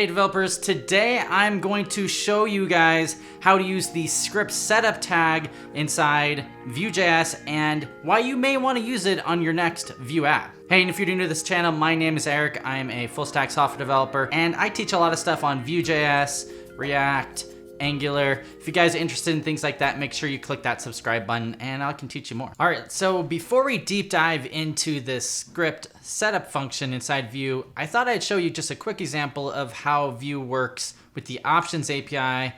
Hey developers, today I'm going to show you guys how to use the script setup tag inside Vue.js and why you may want to use it on your next Vue app. Hey, and if you're new to this channel, my name is Eric. I am a full stack software developer and I teach a lot of stuff on Vue.js, React, Angular. If you guys are interested in things like that, make sure you click that subscribe button and I can teach you more. All right, so before we deep dive into this script setup function inside Vue, I thought I'd show you just a quick example of how Vue works with the options API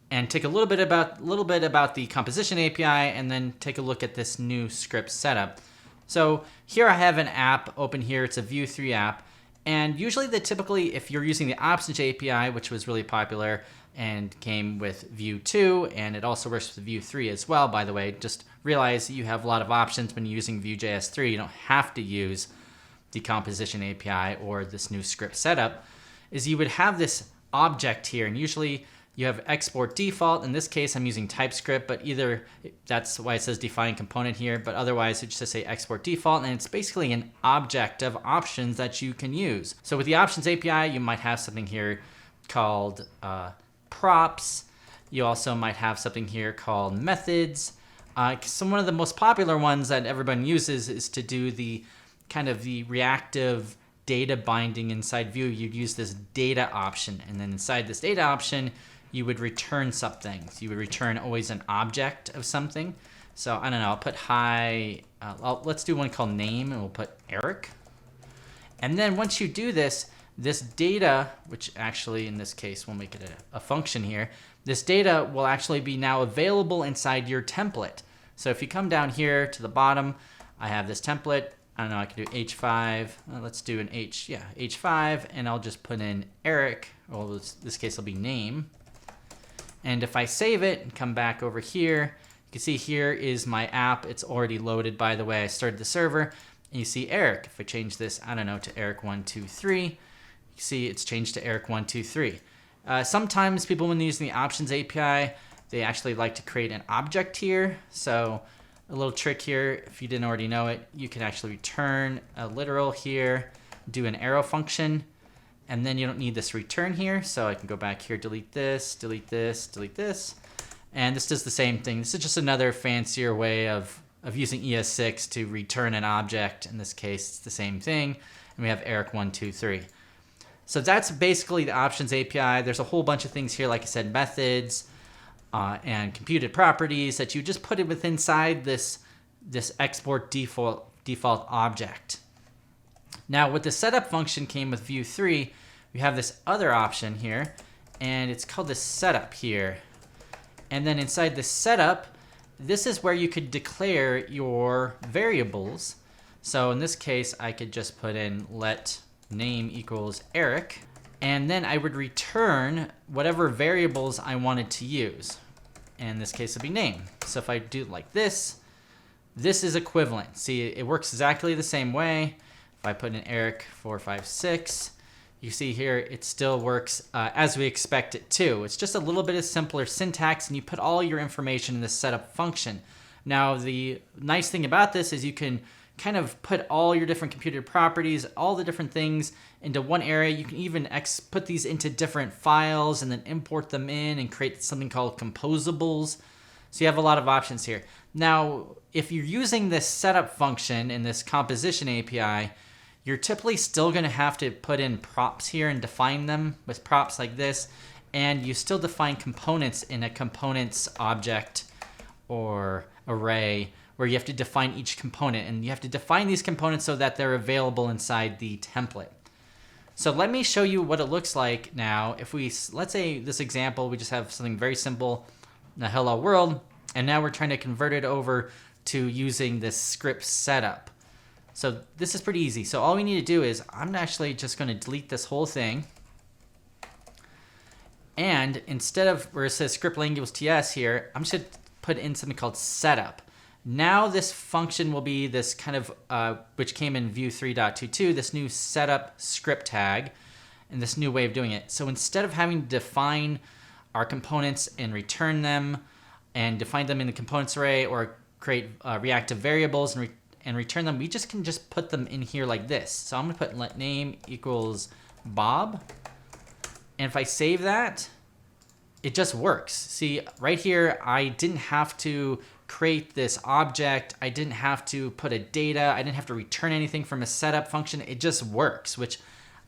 and take a little bit about the composition API and then take a look at this new script setup. So here I have an app open here. It's a Vue 3 app. And usually typically if you're using the options API, which was really popular and came with Vue 2, and it also works with Vue 3 as well, by the way. Just realize you have a lot of options when you're using Vue.js 3. You don't have to use the composition API or this new script setup. Is you would have this object here, and usually you have export default. In this case, I'm using TypeScript, but either that's why it says define component here, but otherwise it just say export default, and it's basically an object of options that you can use. So with the options API, you might have something here called props. You also might have something here called methods. So one of the most popular ones that everyone uses is to do the kind of the reactive data binding inside Vue. You'd use this data option, and then inside this data option, you would return something. So you would return always an object of something. So I don't know, I'll put hi, let's do one called name, and we'll put Eric. And then once you do this data, which actually in this case we'll make it a function here, this data will actually be now available inside your template. So if you come down here to the bottom, I have this template. I don't know, I can do H5. Let's do an H5, and I'll just put in Eric. Well, this case will be name. And if I save it and come back over here, you can see here is my app. It's already loaded, by the way. I started the server, and you see Eric. If I change this, I don't know, to Eric123, you see it's changed to Eric123. Sometimes people, when they're using the options API, they actually like to create an object here. So a little trick here, if you didn't already know it, you can actually return a literal here, do an arrow function, and then you don't need this return here. So I can go back here, delete this, delete this, delete this. And this does the same thing. This is just another fancier way of using ES6 to return an object. In this case, it's the same thing. And we have Eric123. So that's basically the options API. There's a whole bunch of things here, like I said, methods and computed properties that you just put it within inside this export default object. Now with the setup function came with Vue 3, we have this other option here, and it's called the setup here. And then inside the setup, this is where you could declare your variables. So in this case, I could just put in let name equals Eric, and then I would return whatever variables I wanted to use. And in this case, it'll be name. So if I do it like this is equivalent. See, it works exactly the same way. If I put in Eric456, you see here, it still works as we expect it to. It's just a little bit of simpler syntax, and you put all your information in the setup function. Now, the nice thing about this is you can kind of put all your different computed properties, all the different things into one area. You can even put these into different files and then import them in and create something called composables. So you have a lot of options here. Now, if you're using this setup function in this composition API, you're typically still going to have to put in props here and define them with props like this. And you still define components in a components object or array, where you have to define each component, and you have to define these components so that they're available inside the template. So let me show you what it looks like now. If let's say this example, we just have something very simple, the hello world, and now we're trying to convert it over to using this script setup. So this is pretty easy. So all we need to do is, I'm actually just going to delete this whole thing. And instead of where it says script language TS here, I'm just going to put in something called setup. Now this function will be this kind of, which came in Vue 3.22, this new setup script tag, and this new way of doing it. So instead of having to define our components and return them, and define them in the components array, or create reactive variables and return them, we can just put them in here like this. So I'm gonna put let name equals Bob, And if I save that, it just works. See, right here, I didn't have to create this object. I didn't have to put a data. I didn't have to return anything from a setup function. It just works, which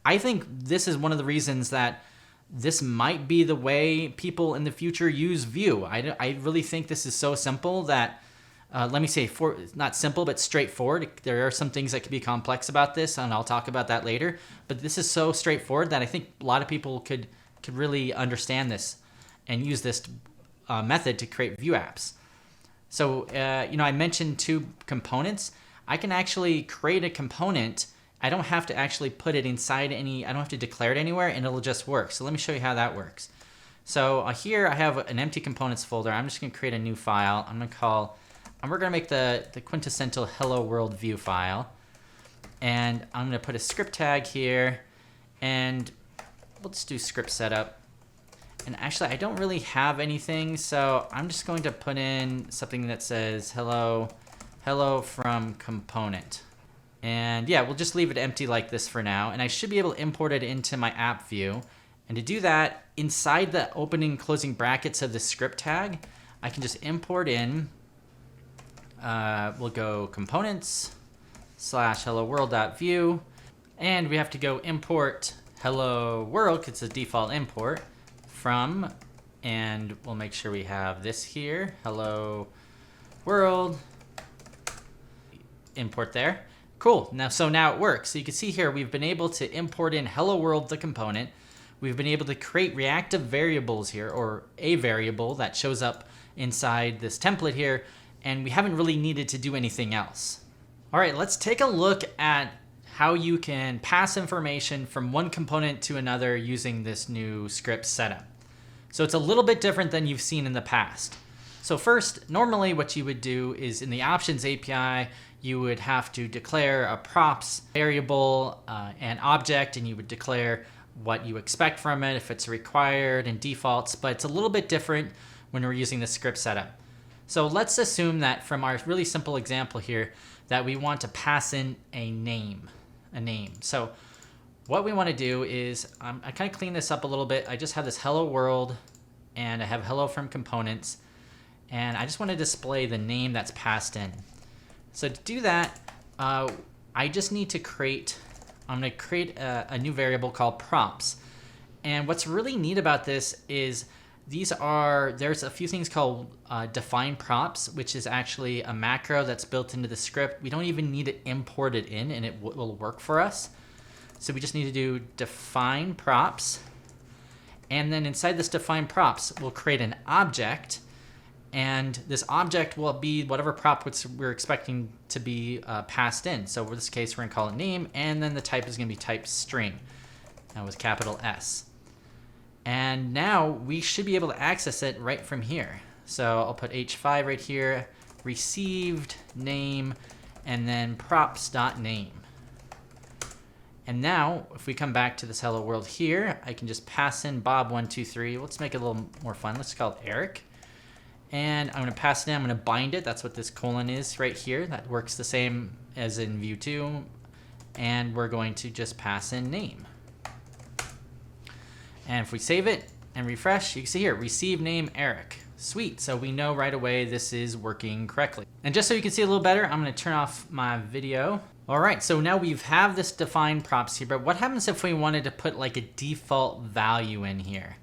I think this is one of the reasons that this might be the way people in the future use Vue. I really think this is so simple that, let me say, not simple, but straightforward. There are some things that could be complex about this, and I'll talk about that later. But this is so straightforward that I think a lot of people could really understand this and use this method to create Vue apps. So, I mentioned 2 components. I can actually create a component. I don't have to actually put it inside I don't have to declare it anywhere, and it'll just work. So let me show you how that works. So here I have an empty components folder. I'm just gonna create a new file. We're gonna make the quintessential hello world Vue file. And I'm gonna put a script tag here, and let's do script setup. And actually, I don't really have anything, so I'm just going to put in something that says hello from component. And yeah, we'll just leave it empty like this for now. And I should be able to import it into my app view. And to do that, inside the opening and closing brackets of the script tag, I can just import in, we'll go components / hello world.view. And we have to go import hello world, because it's a default import, from, and we'll make sure we have this here, hello world, import there. Cool. Now it works. So you can see here we've been able to import in hello world, the component. We've been able to create reactive variables here, or a variable that shows up inside this template here, and we haven't really needed to do anything else. All right, let's take a look at how you can pass information from one component to another using this new script setup. So it's a little bit different than you've seen in the past. So first, normally what you would do is in the options API, you would have to declare a props variable, an object, and you would declare what you expect from it, if it's required, and defaults, but it's a little bit different when we're using the script setup. So let's assume that from our really simple example here, that we want to pass in a name. So what we want to do is, I kind of clean this up a little bit. I just have this hello world, and I have hello from components, and I just want to display the name that's passed in. So to do that, I just need to I'm going to create a new variable called props. And what's really neat about this is there's a few things called define props, which is actually a macro that's built into the script. We don't even need to import it in, and it will work for us. So we just need to do define props. And then inside this define props, we'll create an object. And this object will be whatever prop we're expecting to be passed in. So in this case, we're going to call it name, and then the type is going to be type string with capital S. And now we should be able to access it right from here. So I'll put H5 right here, received name, and then props.name. And now, if we come back to this hello world here, I can just pass in Bob123. Let's make it a little more fun. Let's call it Eric. And I'm going to pass it in. I'm going to bind it. That's what this colon is right here. That works the same as in Vue 2. And we're going to just pass in name. And if we save it and refresh, you can see here, receive name Eric. Sweet. So we know right away this is working correctly. And just so you can see a little better, I'm going to turn off my video. All right, so now we have this defined props here, but what happens if we wanted to put like a default value in here?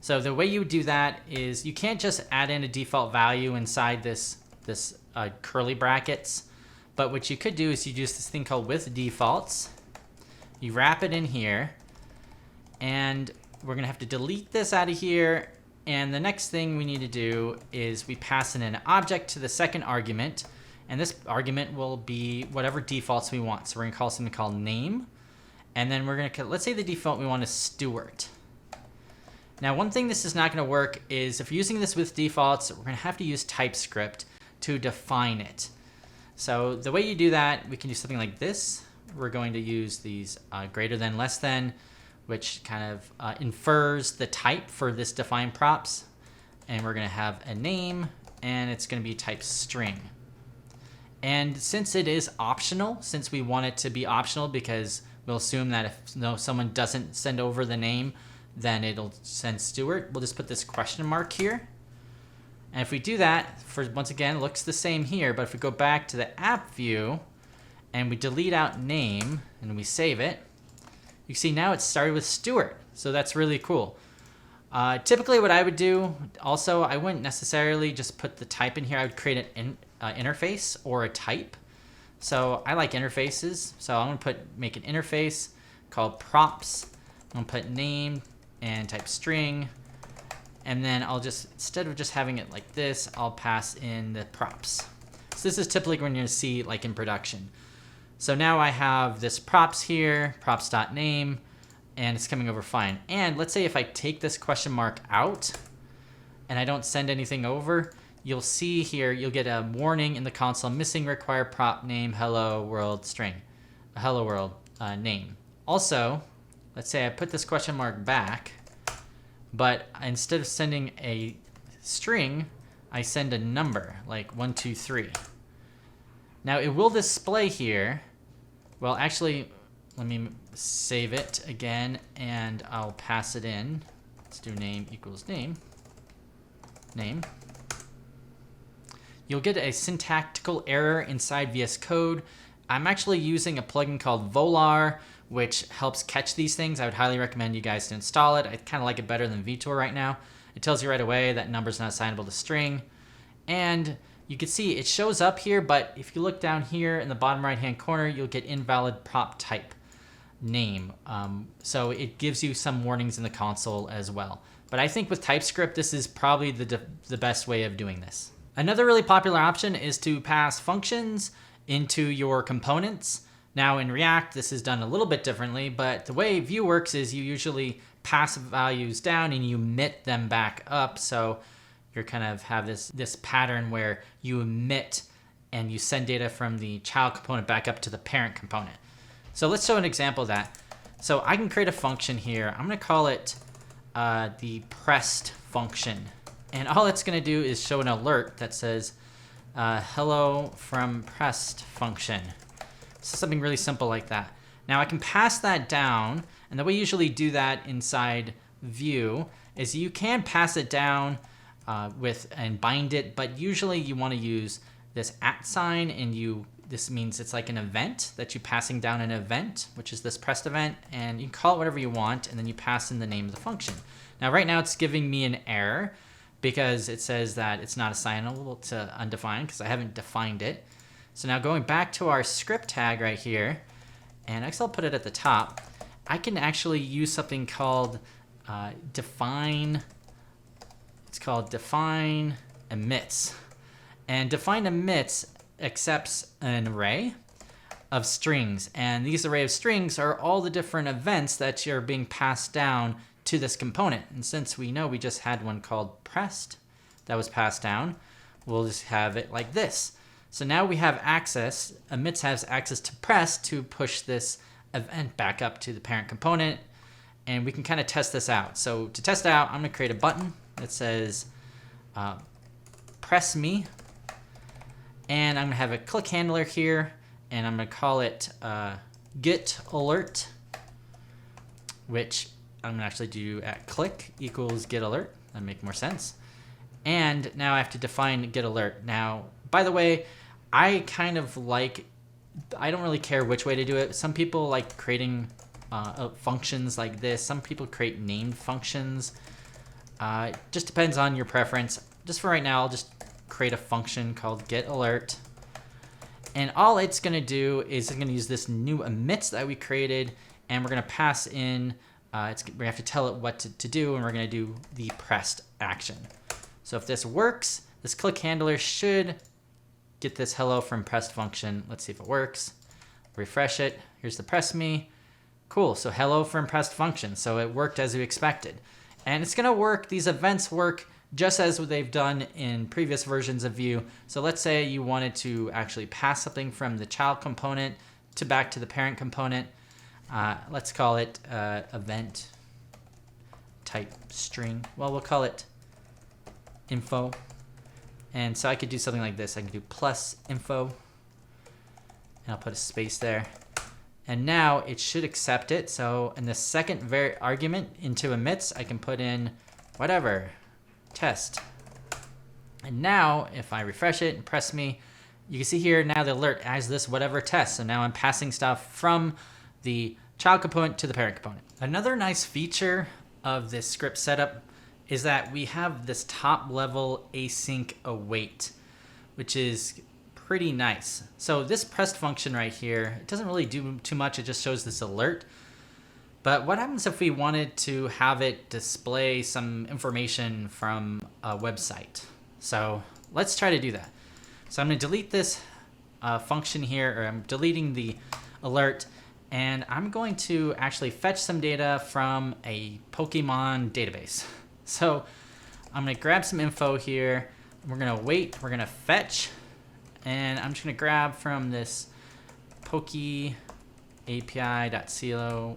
So the way you do that is you can't just add in a default value inside this curly brackets, but what you could do is you use this thing called with defaults. You wrap it in here, and we're gonna have to delete this out of here. And the next thing we need to do is we pass in an object to the second argument, and this argument will be whatever defaults we want. So we're gonna call something called name, and then we're gonna, let's say the default we want is Stuart. Now, one thing this is not going to work is if you're using this with defaults, we're going to have to use TypeScript to define it. So the way you do that, we can do something like this. We're going to use these greater than, less than, which kind of infers the type for this define props. And we're going to have a name, and it's going to be type string. And since it is optional, since we want it to be optional because we'll assume that if someone doesn't send over the name, then it'll send Stuart. We'll just put this question mark here. And if we do that, once again, it looks the same here, but if we go back to the app view and we delete out name and we save it, you see now it started with Stuart. So that's really cool. Typically what I would do also, I wouldn't necessarily just put the type in here. I would create an interface or a type. So I like interfaces. So I'm gonna make an interface called props. I'm gonna put name and type string. And then I'll just, instead of just having it like this, I'll pass in the props. So this is typically when you're gonna see like in production. So now I have this props here, props.name, and it's coming over fine. And let's say if I take this question mark out and I don't send anything over, you'll see here, you'll get a warning in the console, missing required prop name, hello world string, hello world name. Also, let's say I put this question mark back, but instead of sending a string, I send a number, like 1, 2, 3. Now it will display here, well actually, let me save it again and I'll pass it in. Let's do name equals name. You'll get a syntactical error inside VS Code. I'm actually using a plugin called Volar, which helps catch these things. I would highly recommend you guys to install it. I kind of like it better than Vtor right now. It tells you right away that number's not assignable to string. And you can see it shows up here, but if you look down here in the bottom right-hand corner, you'll get invalid prop type name. So it gives you some warnings in the console as well. But I think with TypeScript, this is probably the best way of doing this. Another really popular option is to pass functions into your components. Now in React, this is done a little bit differently, but the way Vue works is you usually pass values down and you emit them back up. So you kind of have this pattern where you emit and you send data from the child component back up to the parent component. So let's show an example of that. So I can create a function here. I'm gonna call it the pressed function. And all it's gonna do is show an alert that says, hello from pressed function. So something really simple like that. Now I can pass that down, and the way you usually do that inside Vue is you can pass it down and bind it, but usually you wanna use this @ sign, and this means it's like an event that you're passing down an event, which is this pressed event, and you can call it whatever you want, and then you pass in the name of the function. Now right now it's giving me an error because it says that it's not assignable to undefined because I haven't defined it. So now going back to our script tag right here, and actually I'll put it at the top, I can actually use something called define. It's called define emits. And define emits accepts an array of strings. And these array of strings are all the different events that are being passed down to this component. And since we know we just had one called pressed that was passed down, we'll just have it like this. So now we have access, emits has access to pressed to push this event back up to the parent component. And we can kind of test this out. So to test out, I'm gonna create a button that says press me. And I'm gonna have a click handler here, and I'm gonna call it get alert, which I'm gonna actually do at click equals get alert. That'd make more sense. And now I have to define get alert. Now, by the way, I don't really care which way to do it. Some people like creating functions like this. Some people create named functions. It just depends on your preference. Just for right now, I'll just create a function called get alert. And all it's gonna do is it's gonna use this new emits that we created, and we're gonna pass in, we have to tell it what to do, and we're gonna do the pressed action. So if this works, this click handler should get this hello from pressed function. Let's see if it works. Refresh it. Here's the press me. Cool, so hello from pressed function. So it worked as we expected. And it's gonna work, these events work just as they've done in previous versions of Vue. So let's say you wanted to actually pass something from the child component back to the parent component. Let's call it event type string. Well, we'll call it info. And so I could do something like this. I can do plus info, and I'll put a space there. And now it should accept it. So in the second argument into emits, I can put in whatever, test. And now if I refresh it and press me, you can see here now the alert has this whatever test. So now I'm passing stuff from the child component to the parent component. Another nice feature of this script setup is that we have this top level async await, which is pretty nice. So this pressed function right here, it doesn't really do too much. It just shows this alert. But what happens if we wanted to have it display some information from a website? So let's try to do that. So I'm going to delete this function here, or I'm deleting the alert, and I'm going to actually fetch some data from a Pokemon database. So I'm going to grab some info here. We're going to wait. We're going to fetch, and I'm just going to grab from this Poke API.clo/API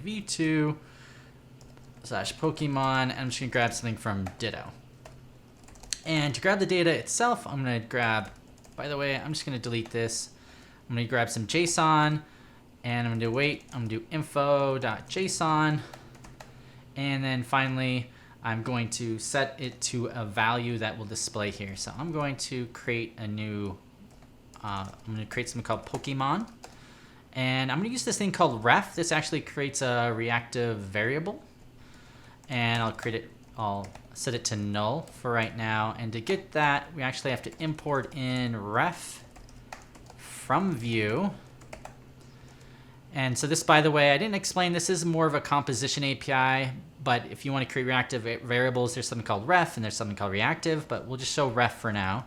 v2/Pokemon, and I'm just going to grab something from Ditto. And to grab the data itself, I'm going to grab, by the way, I'm just going to delete this. I'm going to grab some JSON, and I'm going to wait. I'm going to do info.json. And then finally, I'm going to set it to a value that will display here. So I'm going to create a new, I'm going to create something called Pokemon. And I'm going to use this thing called ref. This actually creates a reactive variable. And I'll set it to null for right now. And to get that, we actually have to import in ref from view. And so this, by the way, I didn't explain, this is more of a composition API, but if you want to create reactive variables, there's something called ref and there's something called reactive, but we'll just show ref for now.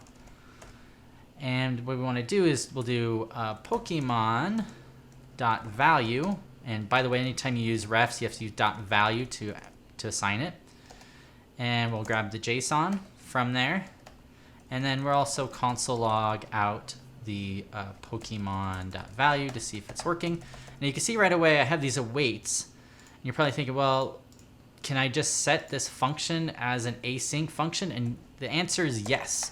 And what we want to do is we'll do Pokemon.value. And by the way, anytime you use refs, you have to use .value to assign it. And we'll grab the JSON from there. And then we're also console log out the Pokemon.value to see if it's working. And you can see right away I have these awaits. And you're probably thinking, well, can I just set this function as an async function? And the answer is yes.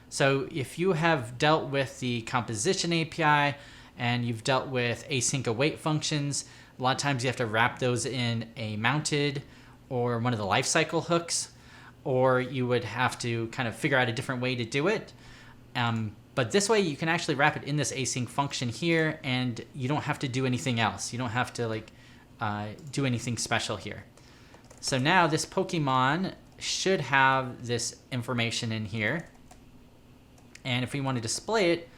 So if you have dealt with the composition API and you've dealt with async await functions, a lot of times you have to wrap those in a mounted or one of the lifecycle hooks, or you would have to kind of figure out a different way to do it. But this way you can actually wrap it in this async function here, and you don't have to do anything else. You don't have to do anything special here. So now this Pokemon should have this information in here. And if we want to display it,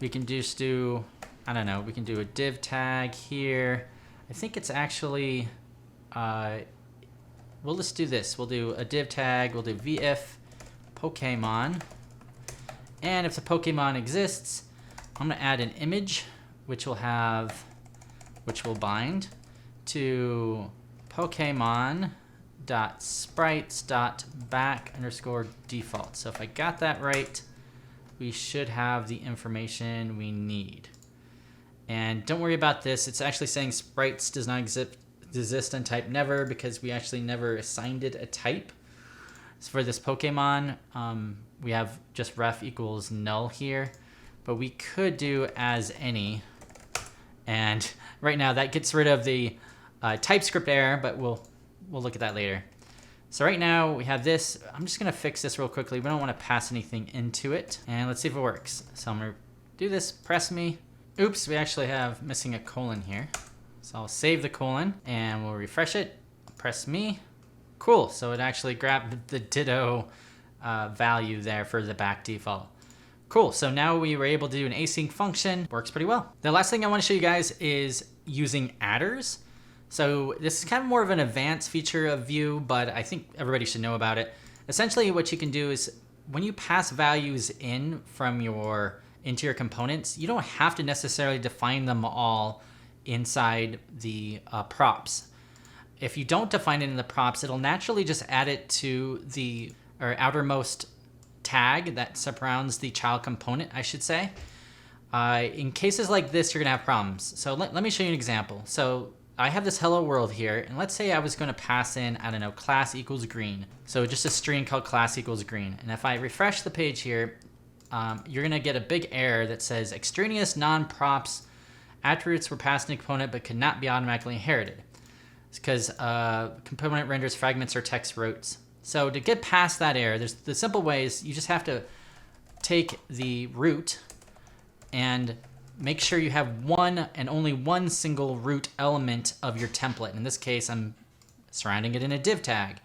we can just do, I don't know, we can do a div tag here. I think it's actually, we'll just do this. We'll do a div tag, we'll do vif Pokemon. And if the Pokemon exists, I'm going to add an image, which will bind to Pokemon.sprites.back_default. So if I got that right, we should have the information we need. And don't worry about this. It's actually saying sprites does not exist on type never, because we actually never assigned it a type. So for this Pokemon, we have just ref equals null here, but we could do as any. And right now that gets rid of the TypeScript error, but we'll look at that later. So right now we have this. I'm just going to fix this real quickly. We don't want to pass anything into it. And let's see if it works. So I'm going to do this, press me. Oops, we actually have missing a colon here. So I'll save the colon and we'll refresh it. Press me. Cool, so it actually grabbed the Ditto value there for the back default. Cool, so now we were able to do an async function. Works pretty well. The last thing I want to show you guys is using adders. So this is kind of more of an advanced feature of Vue, but I think everybody should know about it. Essentially what you can do is when you pass values in from into your components, you don't have to necessarily define them all inside the props. If you don't define it in the props, it'll naturally just add it to the outermost tag that surrounds the child component, I should say. In cases like this, you're gonna have problems. So let me show you an example. So I have this hello world here, and let's say I was gonna pass in, I don't know, class equals green. So just a string called class equals green. And if I refresh the page here, you're gonna get a big error that says extraneous non-props attributes were passed in a component but could not be automatically inherited. It's because component renders fragments or text routes. So to get past that error, there's the simple ways. You just have to take the root and make sure you have one and only one single root element of your template. In this case, I'm surrounding it in a div tag.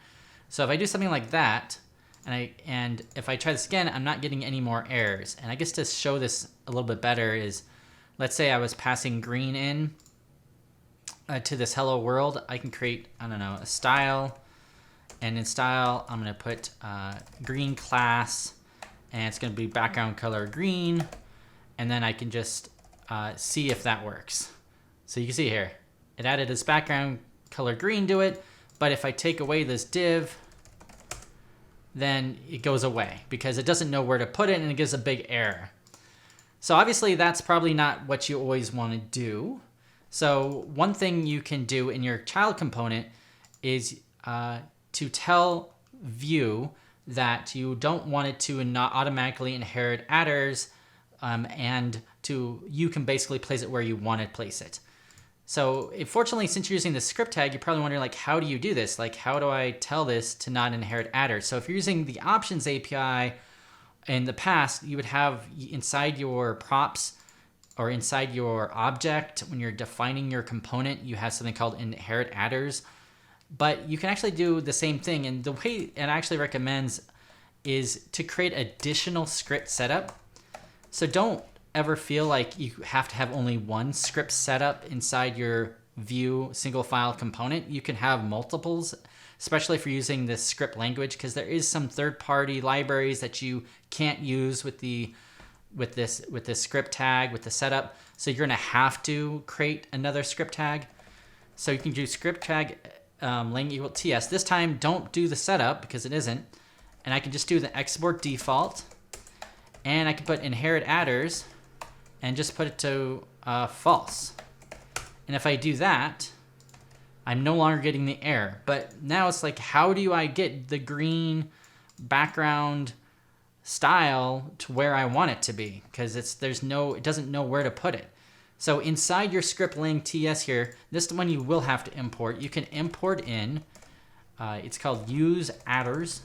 So if I do something like that, and if I try this again, I'm not getting any more errors. And I guess to show this a little bit better is, let's say I was passing green in to this hello world. I can create, I don't know, a style. And in style, I'm going to put green class, and it's going to be background color green. And then I can just see if that works. So you can see here, it added this background color green to it. But if I take away this div, then it goes away because it doesn't know where to put it and it gives a big error. So obviously that's probably not what you always want to do. So one thing you can do in your child component is to tell Vue that you don't want it to not automatically inherit adders, and you can basically place it where you want to place it. So fortunately, since you're using the script tag, you're probably wondering, like, how do you do this? Like, how do I tell this to not inherit adders? So if you're using the options API in the past, you would have inside your props or inside your object, when you're defining your component, you have something called inherit adders. But you can actually do the same thing. And the way it actually recommends is to create additional script setup. So don't ever feel like you have to have only one script setup inside your Vue single file component. You can have multiples, especially if you're using this script language, because there is some third-party libraries that you can't use with this script tag, with the setup. So you're gonna have to create another script tag. So you can do script tag lang equal ts. This time, don't do the setup because it isn't. And I can just do the export default. And I can put inherit adders and just put it to false. And if I do that, I'm no longer getting the error. But now it's like, how do I get the green background style to where I want it to be? Because it doesn't know where to put it. So inside your script lang ts here, this one you will have to import. You can import in, it's called use adders,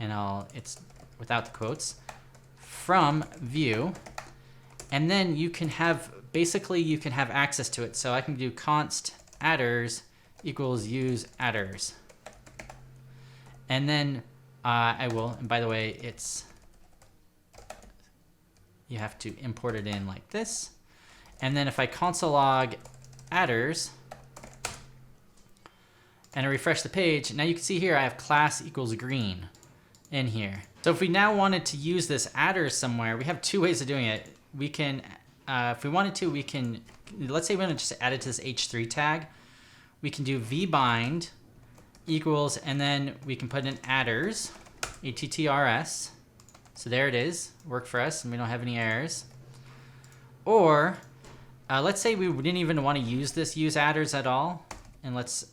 and it's without the quotes, from Vue. And then you can have access to it. So I can do const adders equals use adders. And then and by the way, you have to import it in like this. And then if I console log adders and I refresh the page, now you can see here I have class equals green in here. So if we now wanted to use this adders somewhere, we have two ways of doing it. We can, if we wanted to, let's say we want to just add it to this h3 tag. We can do vbind equals, and then we can put in adders, ATTRS. So there it is, worked for us, and we don't have any errors. Or let's say we didn't even want to use this use adders at all, and let's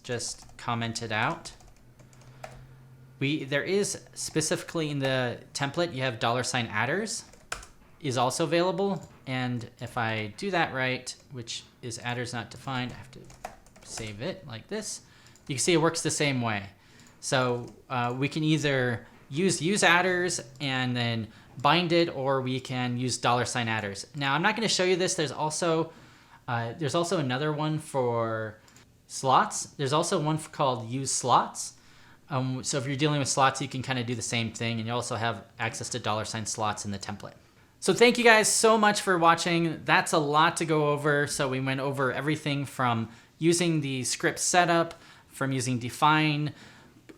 just comment it out. There is specifically in the template, you have $adders is also available. And if I do that right, which is adders not defined, I have to save it like this. You can see it works the same way. So we can either use adders and then bind it, or we can use $adders. Now I'm not going to show you this. There's also another one for slots. There's also one called use slots. So if you're dealing with slots, you can kind of do the same thing, and you also have access to $slots in the template. So thank you guys so much for watching. That's a lot to go over. So we went over everything from using the script setup, from using define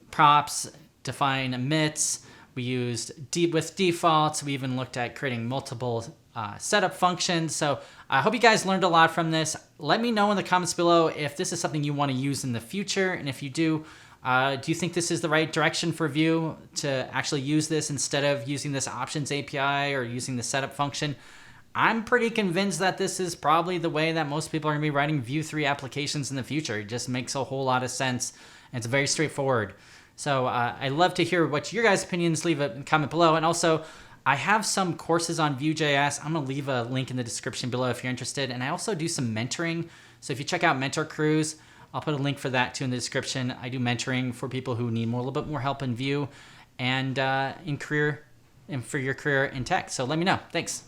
props, define emits. We used with defaults. We even looked at creating multiple setup functions. So I hope you guys learned a lot from this. Let me know in the comments below if this is something you want to use in the future. And if you do you think this is the right direction for Vue to actually use this instead of using this options API or using the setup function? I'm pretty convinced that this is probably the way that most people are going to be writing Vue 3 applications in the future. It just makes a whole lot of sense, and it's very straightforward. So I'd love to hear what your guys' opinions. Leave a comment below. And also, I have some courses on Vue.js. I'm gonna leave a link in the description below if you're interested. And I also do some mentoring. So if you check out Mentor Cruise, I'll put a link for that too in the description. I do mentoring for people who need a little bit more help in Vue and in career and for your career in tech. So let me know. Thanks.